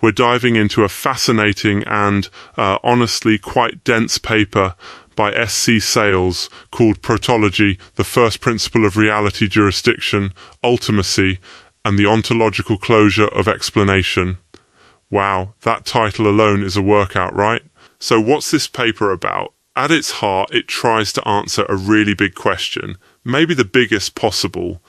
we're diving into a fascinating and honestly quite dense paper by S.C. Sayles called Protology, the First Principle of Reality, Jurisdiction, Ultimacy, and the Ontological Closure of Explanation. Wow, that title alone is a workout, right? So what's this paper about? At its heart, it tries to answer a really big question, maybe the biggest possible.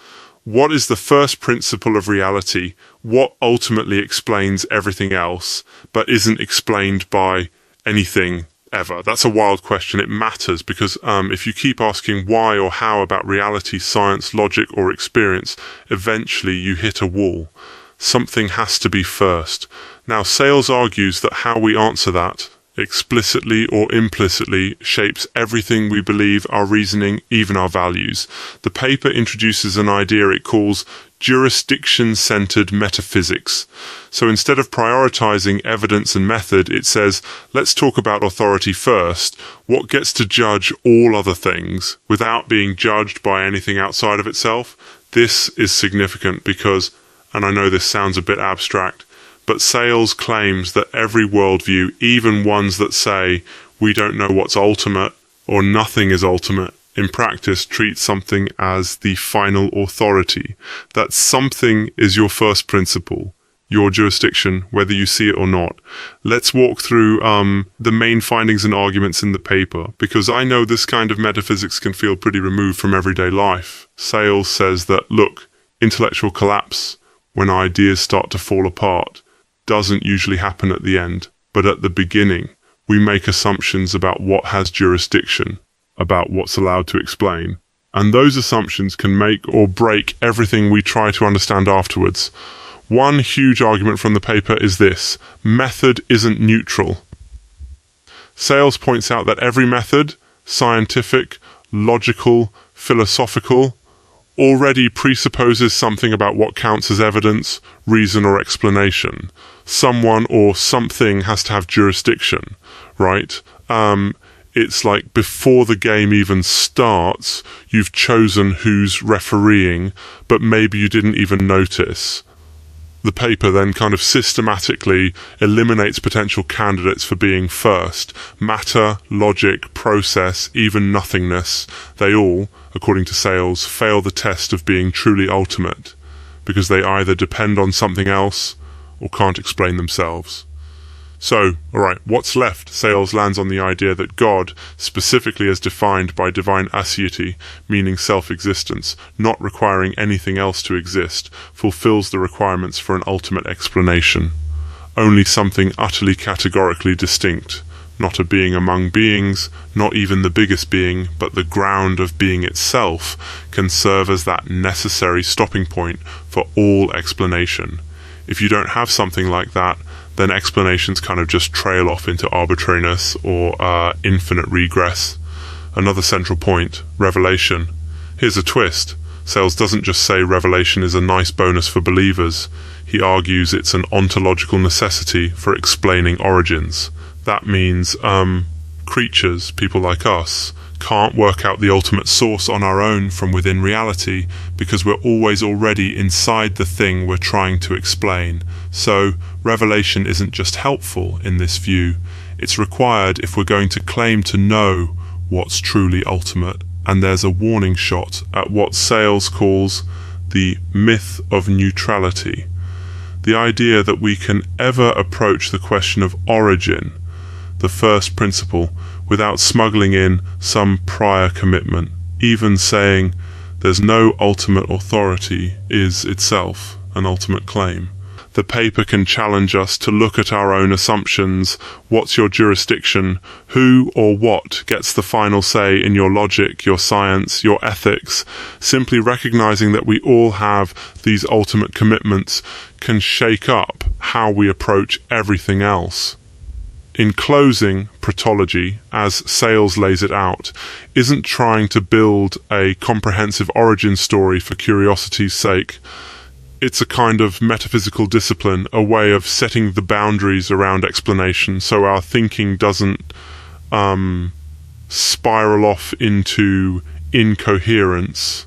What is the first principle of reality? What ultimately explains everything else, but isn't explained by anything ever? That's a wild question. It matters because if you keep asking why or how about reality, science, logic, or experience, eventually you hit a wall. Something has to be first. Now, Sayles argues that how we answer that, explicitly or implicitly, shapes everything we believe, our reasoning, even our values. The paper introduces an idea it calls jurisdiction-centered metaphysics. So instead of prioritizing evidence and method, it says, let's talk about authority first. What gets to judge all other things without being judged by anything outside of itself? This is significant because, and I know this sounds a bit abstract, but Sayles claims that every worldview, even ones that say we don't know what's ultimate or nothing is ultimate, in practice treats something as the final authority. That something is your first principle, your jurisdiction, whether you see it or not. Let's walk through the main findings and arguments in the paper, because I know this kind of metaphysics can feel pretty removed from everyday life. Sayles says that, look, intellectual collapse, when ideas start to fall apart, doesn't usually happen at the end, but at the beginning. We make assumptions about what has jurisdiction, about what's allowed to explain. And those assumptions can make or break everything we try to understand afterwards. One huge argument from the paper is this: method isn't neutral. Sayles points out that every method, scientific, logical, philosophical, already presupposes something about what counts as evidence, reason, or explanation. Someone or something has to have jurisdiction, right? It's like before the game even starts, you've chosen who's refereeing, but maybe you didn't even notice. The paper then kind of systematically eliminates potential candidates for being first. Matter, logic, process, even nothingness, they all, according to Sayles, fail the test of being truly ultimate, because they either depend on something else or can't explain themselves. So, alright, what's left? Sayles lands on the idea that God, specifically as defined by divine aseity, meaning self-existence, not requiring anything else to exist, fulfills the requirements for an ultimate explanation. Only something utterly categorically distinct, not a being among beings, not even the biggest being, but the ground of being itself, can serve as that necessary stopping point for all explanation. If you don't have something like that, then explanations kind of just trail off into arbitrariness or infinite regress. Another central point, revelation. Here's a twist. Sayles doesn't just say revelation is a nice bonus for believers. He argues it's an ontological necessity for explaining origins. That means creatures, people like us, can't work out the ultimate source on our own from within reality because we're always already inside the thing we're trying to explain. So revelation isn't just helpful in this view, it's required if we're going to claim to know what's truly ultimate. And there's a warning shot at what Sayles calls the myth of neutrality. The idea that we can ever approach the question of origin, the first principle, without smuggling in some prior commitment. Even saying there's no ultimate authority is itself an ultimate claim. The paper can challenge us to look at our own assumptions. What's your jurisdiction? Who or what gets the final say in your logic, your science, your ethics? Simply recognizing that we all have these ultimate commitments can shake up how we approach everything else. In closing, Protology, as Sayles lays it out, isn't trying to build a comprehensive origin story for curiosity's sake. It's a kind of metaphysical discipline, a way of setting the boundaries around explanation so our thinking doesn't spiral off into incoherence.